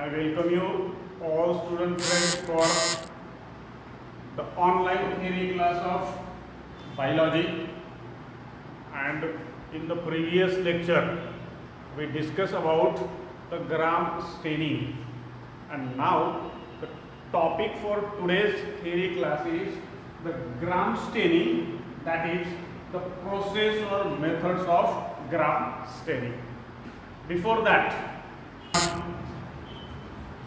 I welcome you all student friends for the online theory class of biology. And in the previous lecture we discussed about the Gram staining, and now the topic for today's theory class is the Gram staining, that is the process or methods of Gram staining. Before that,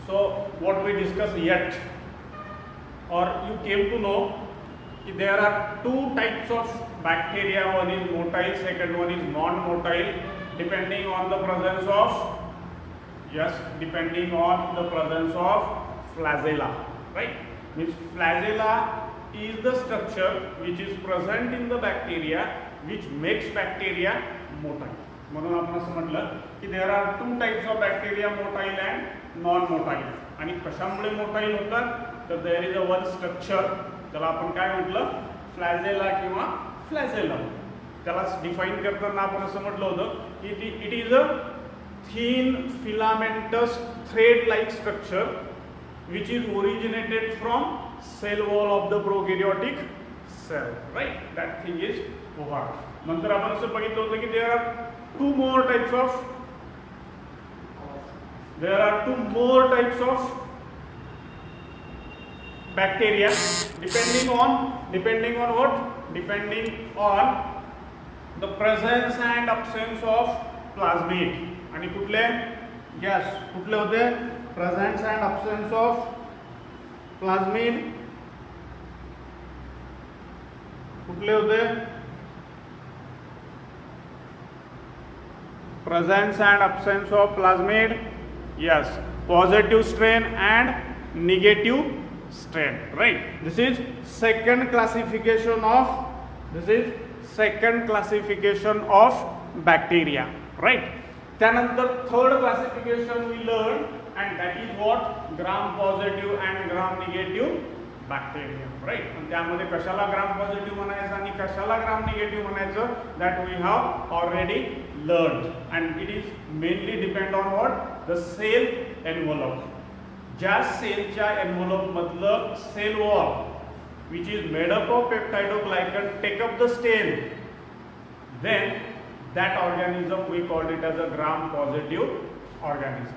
so what we discussed yet, or you came to know, there are two types of bacteria. One is motile, second one is non-motile, depending on the presence of, depending on the presence of flagella, right? Means flagella is the structure which is present in the bacteria which makes bacteria motile. म्हणून आपण असं म्हटलं की there are two types of bacteria, motile and non motile. आणि कशामुळे motile होतात तर there is a one structure, त्याला आपण काय म्हटलं, फ्लॅजेला किंवा फ्लॅजेलम. त्याला डिफाईन करताना आपण असं म्हटलं होतं की it is a thin filamentous thread like structure which is originated from cell wall of the prokaryotic cell, right? That thing is over. नंतर आपण असं बघितलं होतं की there are two more types of bacteria depending on what, depending on the presence and absence of plasmid. आणि कुठले कुठले होते, प्रेझेंस अँड अब्सेन्स ऑफ प्लाज्मिड. कुठले होते, presence and absence of plasmid. Yes, positive strain and negative strain, right? This is second classification of bacteria, right? त्यानंतर third classification we learn, and that is what, gram positive and gram negative bacteria, right? आणि त्यामध्ये कशाला ग्राम positive म्हणायचं आणि कशाला ग्राम negative म्हणायचं, that we have already learned, and it is mainly depend on what, the cell envelope. ज्या सेलच्या envelope मधलं cell wall which is made up of peptidoglycan take up the stain, then that organism we called it as a gram positive organism.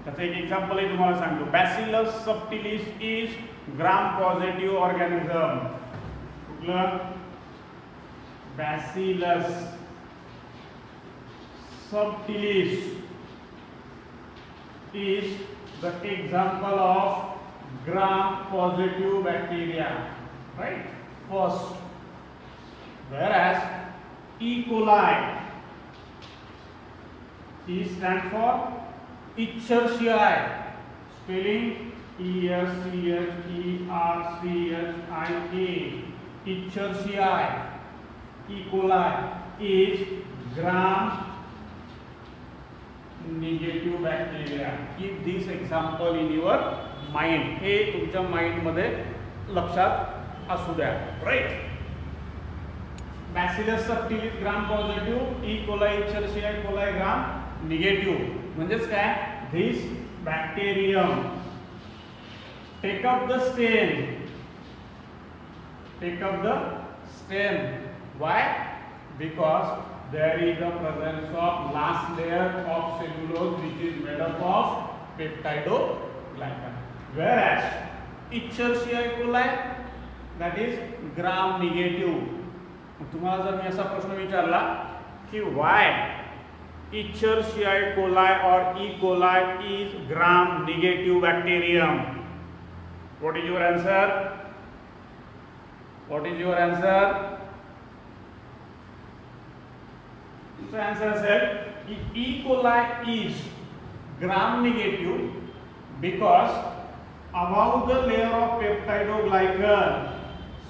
त्याचं एक example आहे तुम्हाला सांगतो. Bacillus subtilis is gram positive organism. कुठलं, bacillus subtilis is the example of gram positive bacteria, right? First, whereas E. coli, E stands for Escherichia, spelling Escherichia, Escherichia. E. coli is gram negative bacteria. Keep this example in your mind. हे तुमच्या mind मध्ये लक्षात असू द्या, right? Bacillus subtilis gram positive, E coli Escherichia coli gram negative. म्हणजेच काय, this bacterium take up the stain. Why? Because there is a presence of last layer of cellulose which is made up of peptidoglycan, whereas Escherichia coli, that is gram negative. तुम्हाला जर मी असा प्रश्न विचारला की why Escherichia coli or E. coli is gram negative bacterium, what is your answer? So answer said E. coli is gram negative because above the layer of peptidoglycan,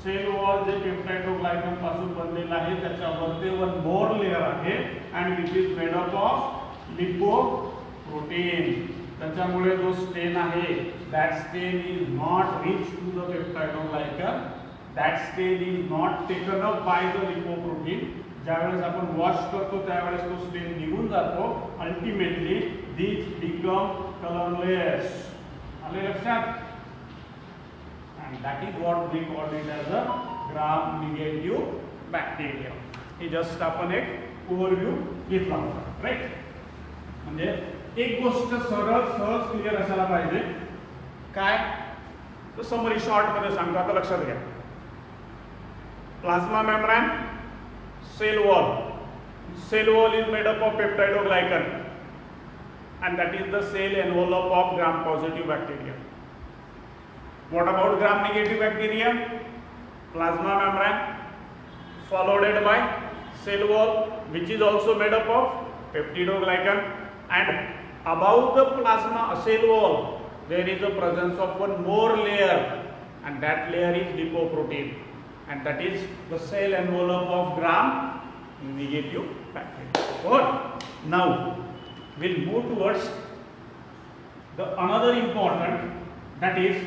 cell wall जे peptidoglycan पासून बनलेला आहे त्याच्यावरती one more layer आहे, and which is made up of lipoprotein. त्याच्यामुळे जो stain आहे, that stain is not reach to the peptidoglycan, that stain is not taken up by the lipoprotein. ज्यावेळेस आपण वॉश करतो त्यावेळेस तो स्टेन निघून जातो. Ultimately this become colorless. आले लक्षात? And that is what we call it as a gram negative bacteria. हे जस्ट आपण एक ओव्हरव्ह्यू घेतला होता, राईट? म्हणजे एक गोष्ट सरळ सहज क्लिअर असायला पाहिजे. काय? तर समरी शॉर्ट मध्ये सांगतो, आता लक्षात घ्या. Plasma membrane, cell wall. Cell wall is made up of peptidoglycan and that is the cell envelope of gram positive bacteria. What about gram negative bacteria? Plasma membrane followed by cell wall which is also made up of peptidoglycan, and above the plasma cell wall there is a presence of one more layer and that layer is lipoprotein and that is the cell envelope of gram negative bacteria. But now we'll move towards the another important, that is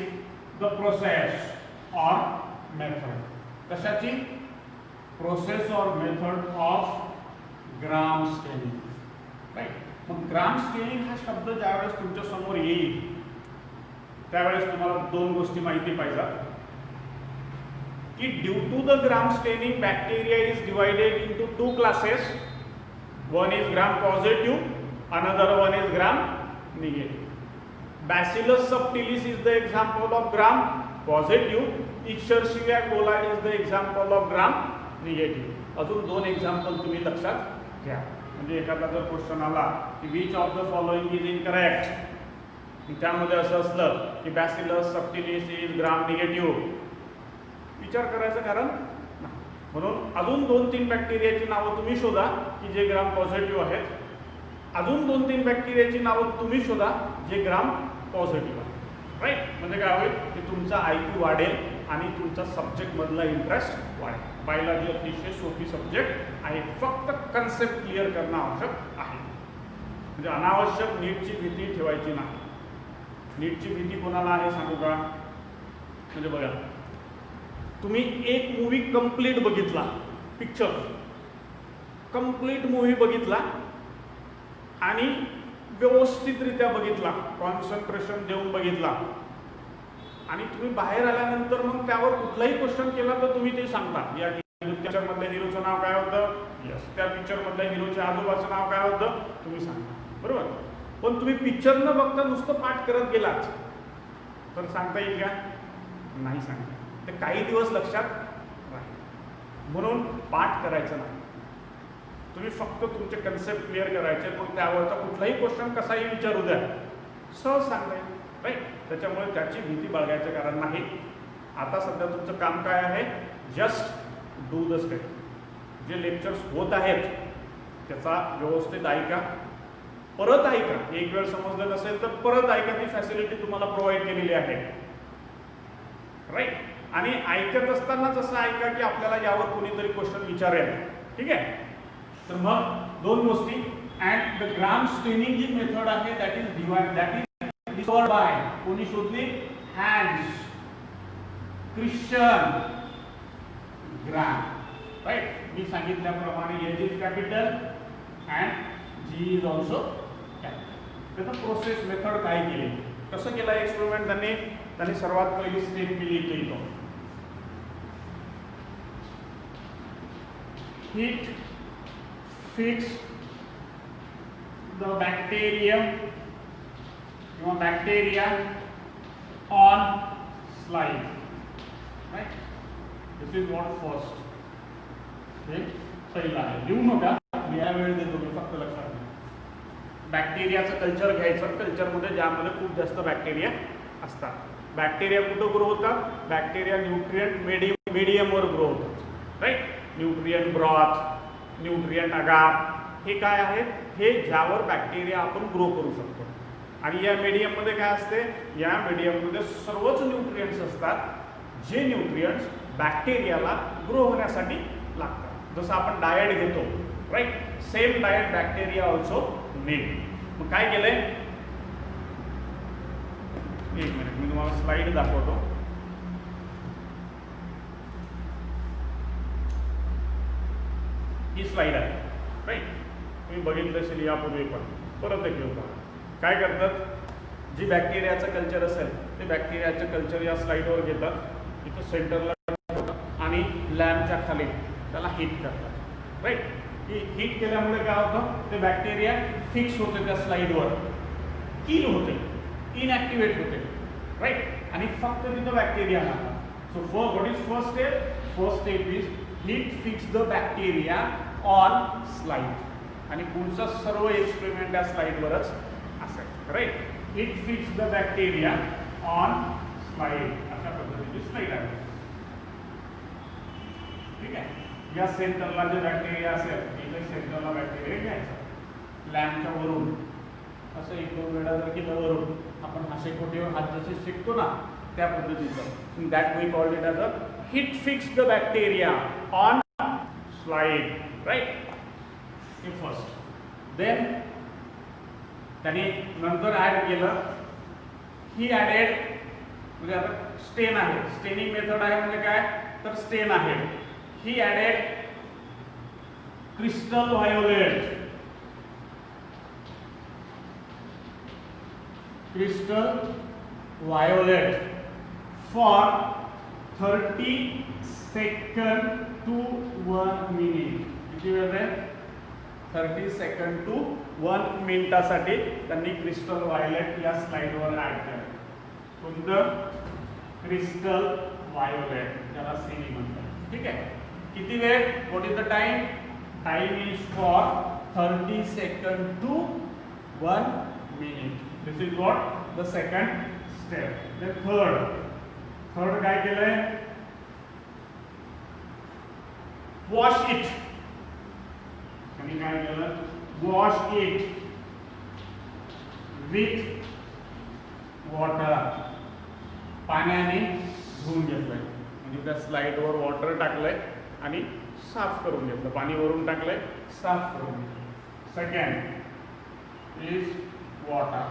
the process or method. कशाची? Process or method of gram staining. Right? मग gram staining हा शब्द ज्यावेळेस तुमच्या समोर येईल त्यावेळेस तुम्हाला दोन गोष्टी माहिती पाहिजे कि due to the gram staining bacteria is divided into two classes. One is gram positive, another one is gram negative. Bacillus subtilis is the example of gram positive. Escherichia coli is the example of gram negative. अजून दोन example तुम्ही लक्षात घ्या. म्हणजे एखादा जर question आला की which of the following is incorrect, त्यामध्ये असं असलं की bacillus subtilis is gram negative, विचार करायचं कारण नाही. म्हणून अजून 2-3 बॅक्टेरियाची नावं तुम्ही शोधा की जे ग्राम पॉझिटिव्ह आहेत. अजून 2-3 बॅक्टेरियाची नावं तुम्ही शोधा जे ग्राम पॉझिटिव्ह आहेत, राईट? म्हणजे काय होईल की तुमचा IQ वाढेल आणि तुमचा सब्जेक्ट मधला इंटरेस्ट वाढेल. बायोलॉजी अतिशय सोपी सब्जेक्ट आहे, फक्त कन्सेप्ट क्लिअर करणं आवश्यक आहे. म्हणजे अनावश्यक नीटची भीती ठेवायची नाही. नीटची भीती कोणाला आहे सांगू का? म्हणजे बघा, तुम्ही एक मूवी कंप्लीट बघितला, पिक्चर कंप्लीट मूवी बघितला आणि व्यवस्थितरित्या बघितला, कॉन्सन्ट्रेशन देऊन बघितला आणि तुम्ही बाहेर आल्यानंतर मग त्यावर कुठलाही क्वेश्चन केला तर तुम्ही ते सांगता, या पिक्चर मधल्या हिरोचं नाव काय होतं, यस, त्या पिक्चर मधल्या हिरोच्या आजोबाचं नाव काय होतं, तुम्ही सांगता, बरोबर? पण तुम्ही पिक्चर न बघता नुसतं पाठ करत गेलात तर सांगता येईल का? नाही सांगता. ते काही दिवस लक्षात राहील. म्हणून पाठ करायचं नाही, तुम्ही फक्त तुमचे कन्सेप्ट क्लिअर करायचे. मग त्यावरचा कुठलाही क्वेश्चन कसाही विचारू द्या, सहज सांगता येईल, राईट? त्याच्यामुळे त्याची भीती बाळगायचं कारण नाही. आता सध्या तुमचं काम काय आहे? Just do the study. जे लेक्चर्स होत आहेत त्याचा व्यवस्थित ऐका, परत ऐका. एक वेळ समजलं नसेल तर परत ऐका, ती फॅसिलिटी तुम्हाला प्रोव्हाइड केलेली आहे, राईट? आणि ऐकत असतानाच असं ऐका की आपल्याला यावर कोणीतरी क्वेश्चन विचारेल, ठीक आहे? तर मग दोन गोष्टी. अँड द ग्राम स्टेनिंग जी मेथड आहे दॅट इज डिस्कवर्ड बाय, कोणी शोधली? Hans Christian Gram, right? मी सांगितल्याप्रमाणे H is capital and G is also capital. त्याचं प्रोसेस मेथड काय केली, कसं केलं एक्सपेरिमेंट त्यांनी सर्वात पहिली स्टेप केली इथं. Heat fix the bacterium on slide, right? This is what first. हे पहिला आहे, लिहू नका, मी या वेळ देतो, मी फक्त लक्षात घ्या. बॅक्टेरियाचं कल्चर घ्यायचं, कल्चरमध्ये ज्यामध्ये खूप जास्त बॅक्टेरिया असतात. बॅक्टेरिया कुठं ग्रो होतात? बॅक्टेरिया न्यूट्रिएंट मीडियमवर ग्रो होतात, राईट? न्यूट्रिएंट ब्रॉथ, न्यूट्रिएंट अगार, हे काय आहेत? हे ज्यावर बॅक्टेरिया आपण ग्रो करू शकतो. आणि या मीडियममध्ये काय असते? या मीडियममध्ये सर्वच न्यूट्रिएंट्स असतात, जे न्यूट्रिएंट्स बॅक्टेरियाला ग्रो होण्यासाठी लागतात. जसं आपण डाएट घेतो, right? Same diet bacteria also need. मग काय केलंय? एक मिनिट, मी तुम्हाला स्लाइड दाखवतो. ही स्लाइड आहे, राईट? तुम्ही बघितलं असेल यापूर्वी, पण परत एक घेऊन काय करतात? जी बॅक्टेरियाचं कल्चर असेल ते बॅक्टेरियाचं कल्चर या स्लाईडवर घेतात, इथं सेंटरला आणि लॅम्पच्या खाली त्याला हीट करतात. राईट. ही हीट केल्यामुळे काय होतं, ते बॅक्टेरिया फिक्स होते त्या स्लाईडवर, किल होते, इनॲक्टिवेट होते. राईट. आणि फक्त तिथं बॅक्टेरिया राहतात. So what is first step? First step is heat fix the bacteria on slide. आणि पुढचा सर्व एक्सपेरिमेंट त्या स्लाईडवरच असेल. Right. Heat fix the bacteria on slide. अशा पद्धतीची स्लाईड आहे. ठीक आहे. या सेंटरला जे बॅक्टेरिया असेल, इथे सेंटरला बॅक्टेरिया घ्यायचा लॅम्पच्या वरून, असं एक दोन वेळा जर केलं वरून, आपण असे खोटीवर हात जसे शिकतो ना त्या पद्धतीचं, that we called it as a heat fix the bacteria on slide. Right. हे फर्स्ट. देन त्यांनी नंतर ॲड केलं, ही ॲडेड म्हणजे आता स्टेन आहे, स्टेनिंग मेथड आहे म्हणजे काय तर स्टेन आहे. He added crystal violet, crystal violet for 30 second to 1 minute. किती वेळ आहे? 30 सेकंड टू 1 मिनिटासाठी त्यांनी क्रिस्टल व्हायोलेट या स्लाइडवर ऍड केलं. कोणतं? क्रिस्टल व्हायोलेट, ज्याला सीनी म्हणतात. ठीक आहे. किती वेळ? What is the time? Time is for 30 second to 1 minute. This is what the second step. Then third काय केलंय? Wash it. आणि काय केलं? Wash it with water. पाण्याने धुवून घेतलंय. म्हणजे त्या स्लाइडवर वॉटर टाकलंय आणि साफ करून घेतलं. पाणी वरून टाकलंय, साफ करून घेतलं. Second is water.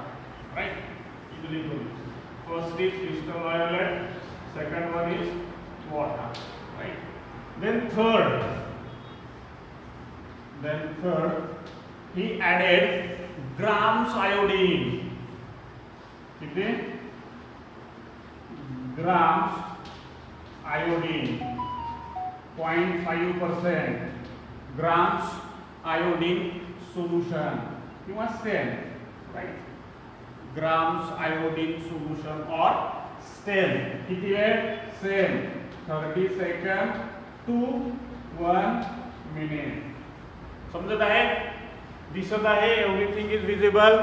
Right? First is crystal violet, second one is water. Right? Then third, he added grams iodine. कितने? Grams iodine, 0.5% grams iodine solution किंवा stain. Right? Grams iodine solution और स्टेन. किती वेळ? Same 30 second to 1 minute. समजत आहे? दिसत आहे? Everything is visible?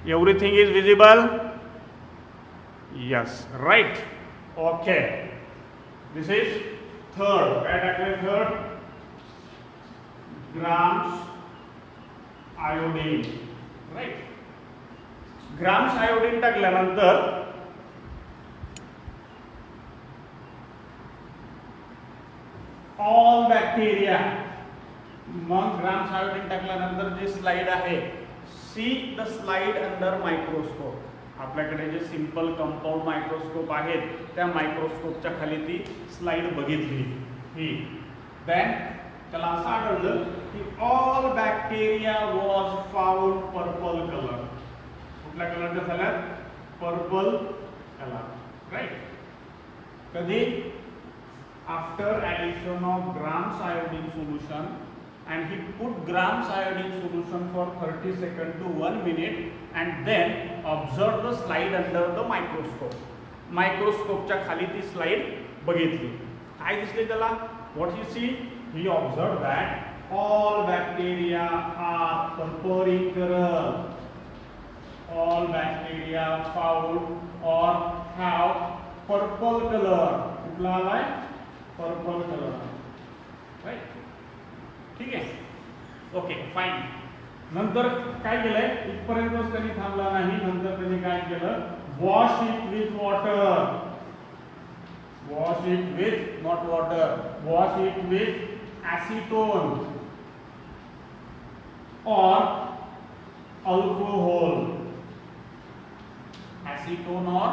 Everything is visible? Yes. Right. Okay. This is third. काय टाकले? Third grams iodine. Right. Grams iodine टाकल्यानंतर ऑल बॅक्टेरिया, मग ग्राम्स आयोडीन टाकल्यानंतर जे स्लाइड आहे, see the slide under microscope. आपल्याकडे जे सिंपल कंपाऊंड मायक्रोस्कोप आहेत त्या मायक्रोस्कोपच्या खाली ती स्लाइड बघितली ही. देन त्याला असं आढळलं की all bacteria was found purple colour. कुठल्या कलरच्या झाल्यात? Purple colour. राईट. कधी? After addition of grams iodine solution, and he put grams iodine solution for 30 seconds to 1 minute and then observed the slide under the microscope. मायक्रोस्कोपच्या खाली ती slide बघितली. काय दिसले त्याला? What you see? He observed that all bacteria are purple in color. All bacteria found or have purple color. कुठला आलाय? Purple color. Right? ठीक आहे. Okay, fine. नंतर काय केलंय? इथपर्यंतच त्यांनी थांबला नाही. नंतर त्यांनी काय केलं? Wash it with water. Wash it with not water, wash it with acetone और अल्कोहोल. ॲसिटोन और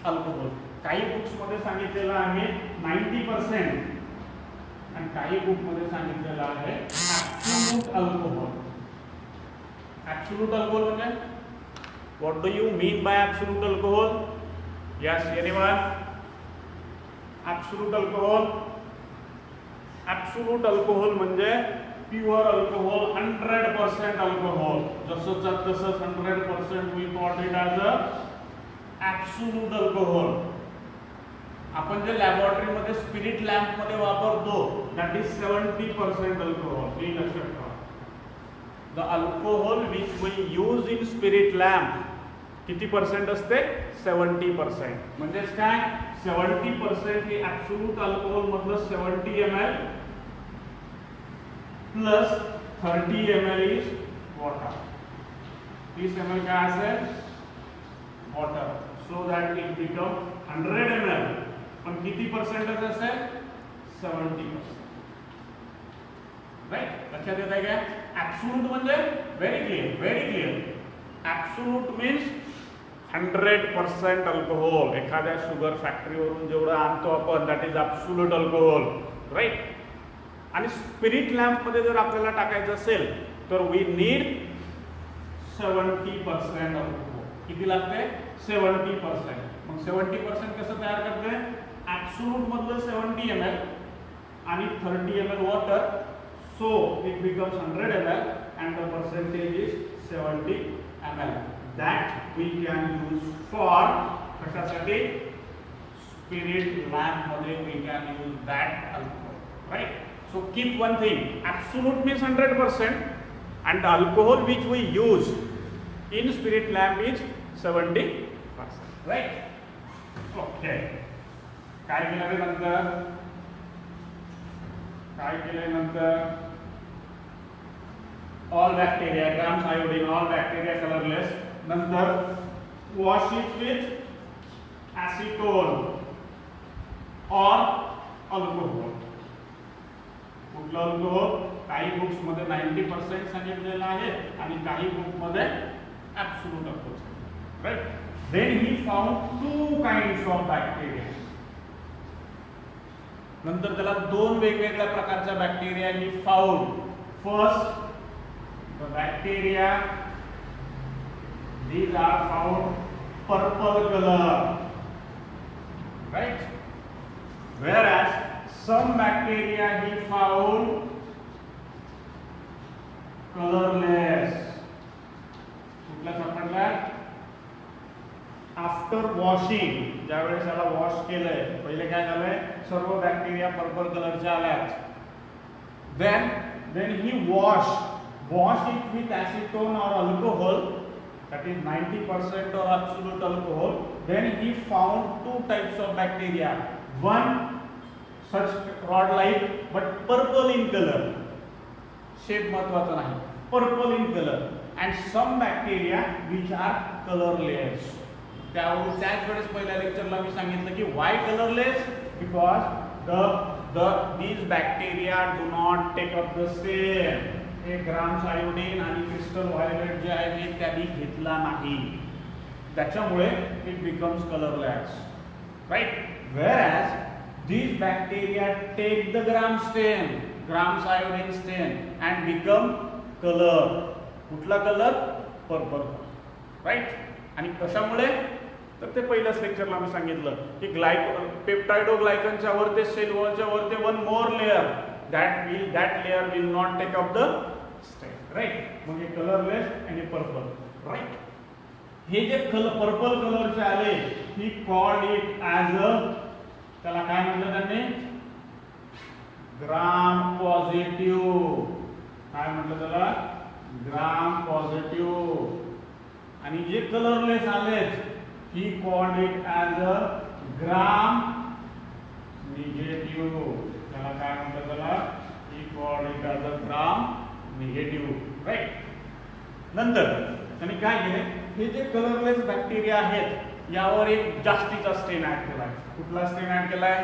अल्कोहोल. काही बुक्स मध्ये सांगितलेलं आहे 90% आणि काही बुक मध्ये सांगितलेलं आहे ॲब्सोल्यूट अल्कोहोल. ॲब्सोल्यूट अल्कोहोल म्हणजे What do you mean by absolute alcohol? Yes, anyone? Absolute alcohol. Absolute alcohol म्हणजे प्युअर अल्कोहोल, 100% अल्कोहोल. जसंच तसंच 100% we called it as a absolute alcohol. आपण जे लॅबोरेटरीमध्ये स्पिरिट लॅम्प मध्ये वापरतो दॅट इज 70% अल्कोहोल. हे लक्षात ठेवा. The alcohol which we use in spirit lamp किती पर्सेंट असते? 70%. म्हणजेच काय? 70% हे ॲब्सोल्यूट अल्कोहोल मधलं 70 ml plus 30 ml is water. 30 ml काय असेल? Water. So that it become 100 ml. पण किती पर्सेंटेज असेल? 70%. राईट? लक्षात येत आहे काय? ॲब्सोल्यूट म्हणजे very clear, very clear. Absolute means 100% alcohol. एखाद्या शुगर फॅक्टरीवरून जेवढं आणतो आपण that is absolute alcohol. Right? आणि स्पिरिट लॅम्प मध्ये जर आपल्याला टाकायचं असेल तर वी नीड 70% अल्कोहोल. किती लागते? 70%. मग 70% कसं तयार करते? ॲब्सोल्यूट मधलं 70 ml आणि 30 ml water. So it becomes 100 ml and the percentage is 70 ml. That we can use for कशासाठी? Spirit lamp मध्ये we can use that alcohol. Right? So keep one thing. Absolute means 100% and the alcohol which we use in spirit lamp is 70%. Right? Okay. काय केलं रे नंतर? काय केले नंतर? All bacteria, grams iodine, all bacteria colorless. नंतर wash it with acetone or alcohol. कुठलं alcohol? काही books मध्ये 90% सांगितलेलं आहे आणि काही बुक मध्ये absolute alcohol. Right? Then he found 2 kinds of bacteria. नंतर त्याला 2 वेगवेगळ्या प्रकारच्या bacteria he found. First the bacteria these are found purple color, right? Whereas some bacteria he found colorless. कुठला सापडला? आफ्टर वॉशिंग, ज्यावेळेस याला वॉश केलंय पहिले काय झालंय? सर्व बॅक्टेरिया पर्पल कलरचे आल्यात. then he wash it with acetone or alcohol, that is 90% or absolute alcohol. Then he found 2 types of bacteria. One such rod like but purple in color. Shape महत्वाचा नाही. Purple in color. And some bacteria which are colorless. त्याच वेळेस पहिल्या लेक्चरला मी सांगितलं की why colorless? Because these bacteria do not take up the stain. हे grams iodine आणि crystal violet जे आहे त्यांनी घेतला नाही, त्याच्यामुळे it becomes colourless. Right? Whereas these bacteria take the gram stain, grams iodine stain and become color. कुठला colour? Purple. Right? आणि कशामुळे? तर ते पहिल्याच लेक्चरला मी सांगितलं की पेप्टाइडोग्लायकनच्या वर ते सेल वॉलच्या वर ते one more layer that layer will not take up the stain. Right? मग हे कलरलेस आणि पर्पल. राईट? हे जे पर्पल कलरचे आले he called it as a, त्याला काय म्हटलं त्यांनी? Gram positive. काय म्हटलं त्याला? Gram positive. आणि जे कलरलेस आलेत he called it as a gram negative. त्याला काय म्हणतात? त्याला he called it as a gram negative. Right? नंतर त्यांनी काय केले? हे जे कलरलेस बॅक्टेरिया आहेत यावर एक जास्तीचा स्टेन ऍड केलाय. कुठला स्टेन ऍड केलाय?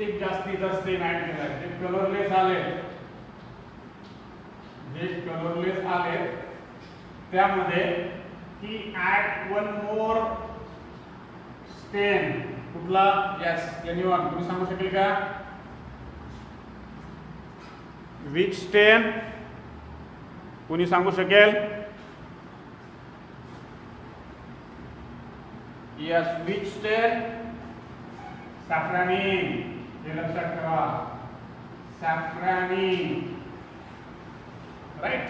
एक जास्तीचा स्टेन ऍड केलाय. जे कलरलेस आले त्यामध्ये ही ऍड वन मोर स्टेन. कुठला? यस, एनीवन तुम्ही सांगू शकेल का? विच स्टेन? कोणी सांगू शकेल? Yes, which stain? Safranin. हे लक्षात ठेवा. Safranin. राईट.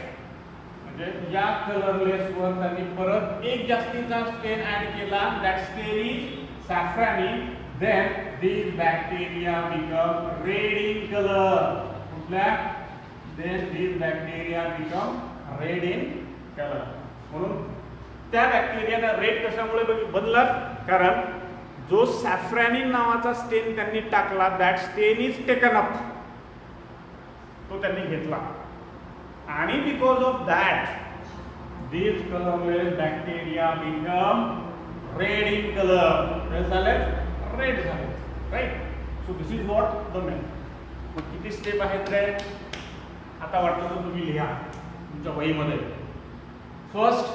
म्हणजे या कलरलेस वर त्यांनी परत एक जास्तीचा स्टेन ऍड केला. That stain is safranin. Then these bacteria become red in color. कुठल्या? then these bacteria become red in color. म्हणून त्या बॅक्टेरियाला रेड कशामुळे बनला? कारण जो सॅफ्रॅनिन नावाचा स्टेन त्यांनी टाकला, that stain is taken up, तो त्यांनी घेतला आणि because of that these colorless bacteria become red in color. हे झाले रेड झाले. Right. So this is what the main. मग किती स्टेप आहेत रे? आता वाटलं तर तुम्ही लिहा तुमच्या वहीमध्ये. First,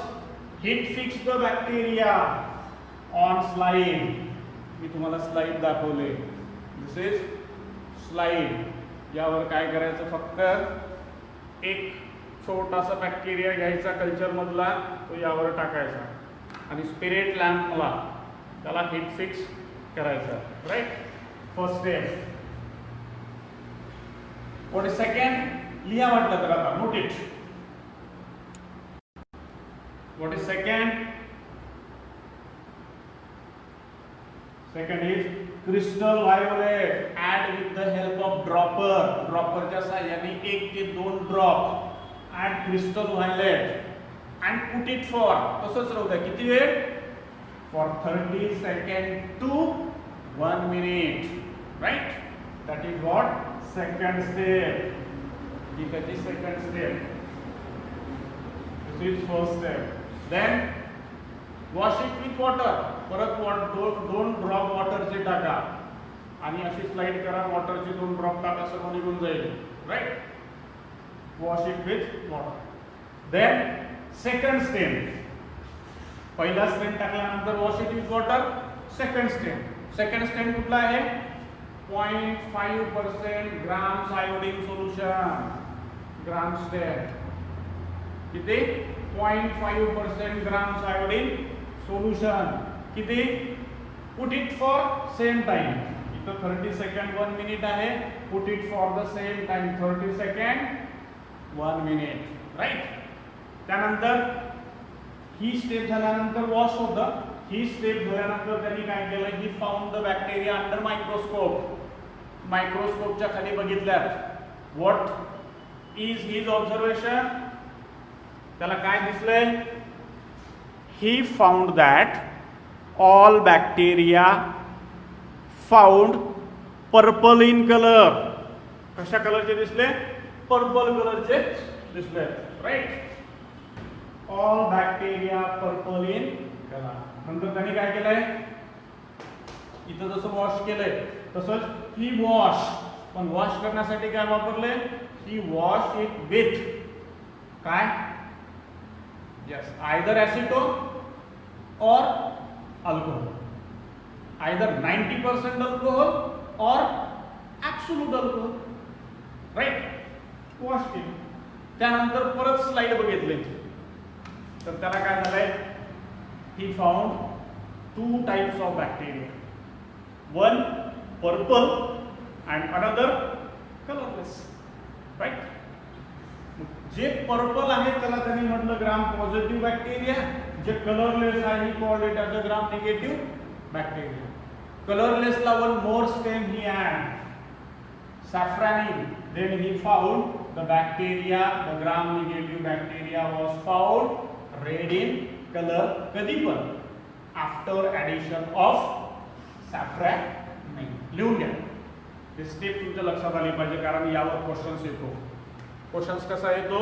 heat fix the bacteria on slide. मी तुम्हाला स्लाइड दाखवले. दिस इज स्लाइड. यावर काय करायचं? फक्त एक छोटासा बॅक्टेरिया घ्यायचा कल्चर मधला, तो यावर टाकायचा आणि स्पिरिट लॅम्पला त्याला हीट फिक्स करायचा. Right. First step. What is second? लिहा म्हटलं तर आता note it. What is second? Second is crystal violet. Add with the help of dropper. Dropper च्या साहाय्याने 1 ते 2 drop. Add crystal violet and put it for, तसंच राहू द्या. किती वेळ? For 30 seconds to 1 minute. Right? That is what? Second step. This is second step. This is first step. Then wash it with water. परत दोन drop वॉटरचे टाका आणि अशी स्लाइड करा. वॉटरचे 2 ड्रॉप टाका, सर्व निघून जाईल. Right. Wash it with water. Then second stain. पहिला स्टेन टाकल्यानंतर wash it with water. Second stain. Second stain कुठला आहे? 0.5% ग्राम्स आयोडीन सोल्युशन. ग्राम स्टेन किती? 0.5% grams iodine solution. किती? Put it for same time. इथं 30 सेकंड 1 मिनिट आहे. Put it for the same time 30 second 1 minute. Right. त्यानंतर ही स्टेप झाल्यानंतर वॉश होतं. ही स्टेप झाल्यानंतर त्यांनी काय केलं? He found the bacteria under microscope. मायक्रोस्कोपच्या खाली बघितल्यात. What is his observation? त्याला काय दिसलंय? He found that all bacteria found purple in colour. कशा कलरचे दिसले? पर्पल कलरचे दिसले. Right. All bacteria purple in colour. नंतर त्यांनी काय केलंय? इथं जसं वॉश केलंय तसंच ही वॉश, पण वॉश करण्यासाठी काय वापरले? ही वॉश इट विथ काय? Yes, either acetone or alcohol. Either 90% alcohol or absolute alcohol. Right? Wash केलं. त्यानंतर परत स्लाइड बघितले तर त्याला काय झालंय? He found 2 types of bacteria. One purple and another colorless. Right? जे पर्पल आहे त्याला त्यांनी म्हटलं ग्राम पॉझिटिव्ह बॅक्टेरिया. जे कलरलेस आहे he called it as a gram negative bacteria. कलरलेसला 1 more stain he add safranin. Then he found the bacteria, the gram negative bacteria was found red in colour. कधी पण? After addition of safranin. लिहून घ्या. हे step तुमच्या लक्षात आली पाहिजे कारण यावर क्वेश्चन्स येतो. क्वेश्चन्स कसा येतो?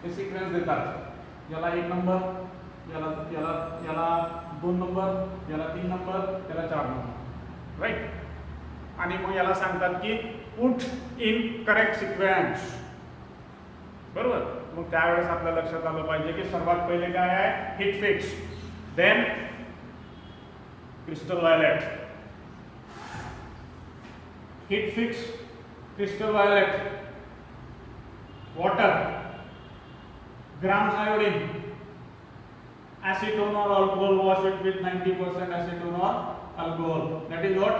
हे सिक्वेन्स देतात. याला 1 नंबर, याला 2 नंबर, याला 3 नंबर, याला 4 नंबर. राईट. आणि मग याला सांगतात की पुट इन करेक्ट सिक्वेन्स. बरोबर. मग त्यावेळेस आपल्या लक्षात आलं पाहिजे की सर्वात पहिले काय आहे? Heat fix. Then crystal violet. Heat fix, crystal violet, water, grams iodine, acetone or alcohol, wash it with 90% acetone or alcohol. That is what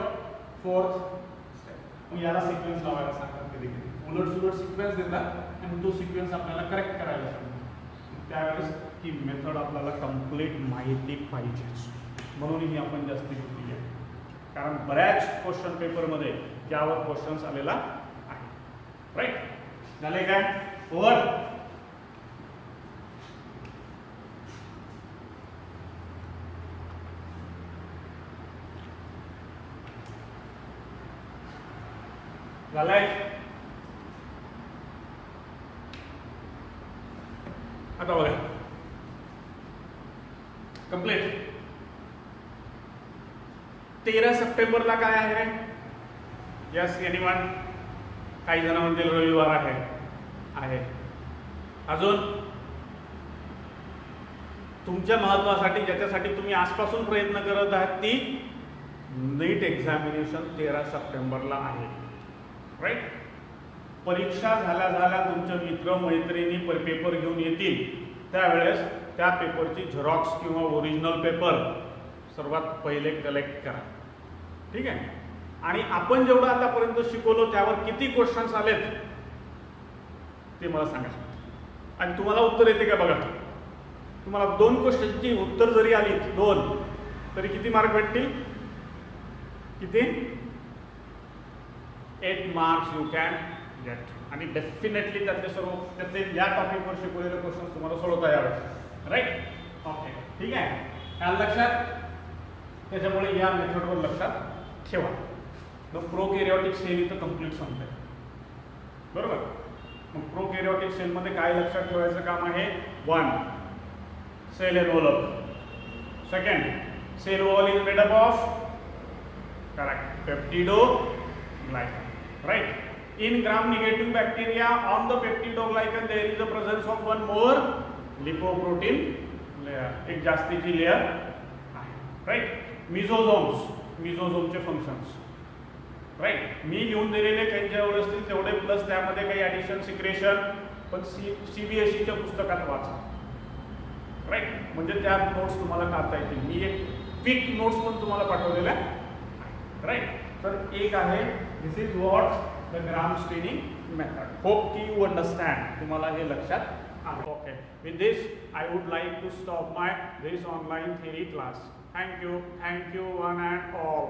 fourth step. मग याला सिक्वेन्स लावायला सांगतात कधी कधी उलट सुलट सिक्वेन्स देतात आणि तो सिक्वेन्स आपल्याला करेक्ट करायला सांगतात. त्यावेळेस ही मेथड आपल्याला कंप्लीट माहिती पाहिजेच, म्हणून ही आपण जास्ती घेतली आहे. कारण बऱ्याच क्वेश्चन पेपरमध्ये यावर क्वेश्चन्स आलेला आहे. राईट, झाले काय? ओव्हर. झालंय. आता बघा कंप्लीट. 13 सप्टेंबरला काय आहे? Yes anyone? काही जण म्हणतील रविवार आहे. अजून तुमच्या महत्वासाठी ज्याच्यासाठी तुम्ही आजपासून प्रयत्न करत आहात ती नीट एक्झामिनेशन 13 सप्टेंबरला आहे. राईट, परीक्षा झाल्या तुमचे मित्र मैत्रिणी पेपर घेऊन येतील त्यावेळेस त्या पेपरची झेरॉक्स किंवा ओरिजिनल पेपर सर्वात पहिले कलेक्ट करा. ठीक आहे. आणि आपण जेवढं आतापर्यंत शिकवलो त्यावर किती क्वेश्चन्स आलेत ते मला सांगा. आणि तुम्हाला उत्तर येते का बघा. तुम्हाला 2 क्वेश्चनची उत्तर जरी आली 2 तरी किती मार्क भेटतील? किती? 8 मार्क्स यू कॅन गेट. आणि डेफिनेटली त्यातले या टॉपिकवर शिकवलेले क्वेश्चन तुम्हाला सोडवता यावे. राईट, ओके, ठीक आहे. काल लक्षात. त्याच्यामुळे या मेथडवर लक्षात ठेवा. मग प्रोकॅरियोटिक सेल इथं कंप्लीट संपते. बरोबर. मग प्रोकॅरियोटिक सेलमध्ये काय लक्षात ठेवायचं काम आहे? 1 cell envelope. Second, cell wall is made up of correct peptidoglycan. Right. In gram-negative bacteria on the peptidoglycan there is a presence of one more lipoprotein layer. एक जास्तीची लेयर आहे. राईट. मिझोझोमचे फंक्शन्स. राईट. मी लिहून दिलेले काही जेवढे असतील तेवढे plus त्यामध्ये काही ॲडिशन सिक्रेशन पण CBSEच्या पुस्तकात वाचा. राईट, म्हणजे त्या नोट्स तुम्हाला काढता येतील. मी एक क्विक नोट्स पण तुम्हाला पाठवलेल्या. राईट. तर एक आहे this is what the gram staining method. Hope you understand. तुम्हाला हे लक्षात आलं. Okay. With this, I would like to stop my this online theory class. Thank you one and all.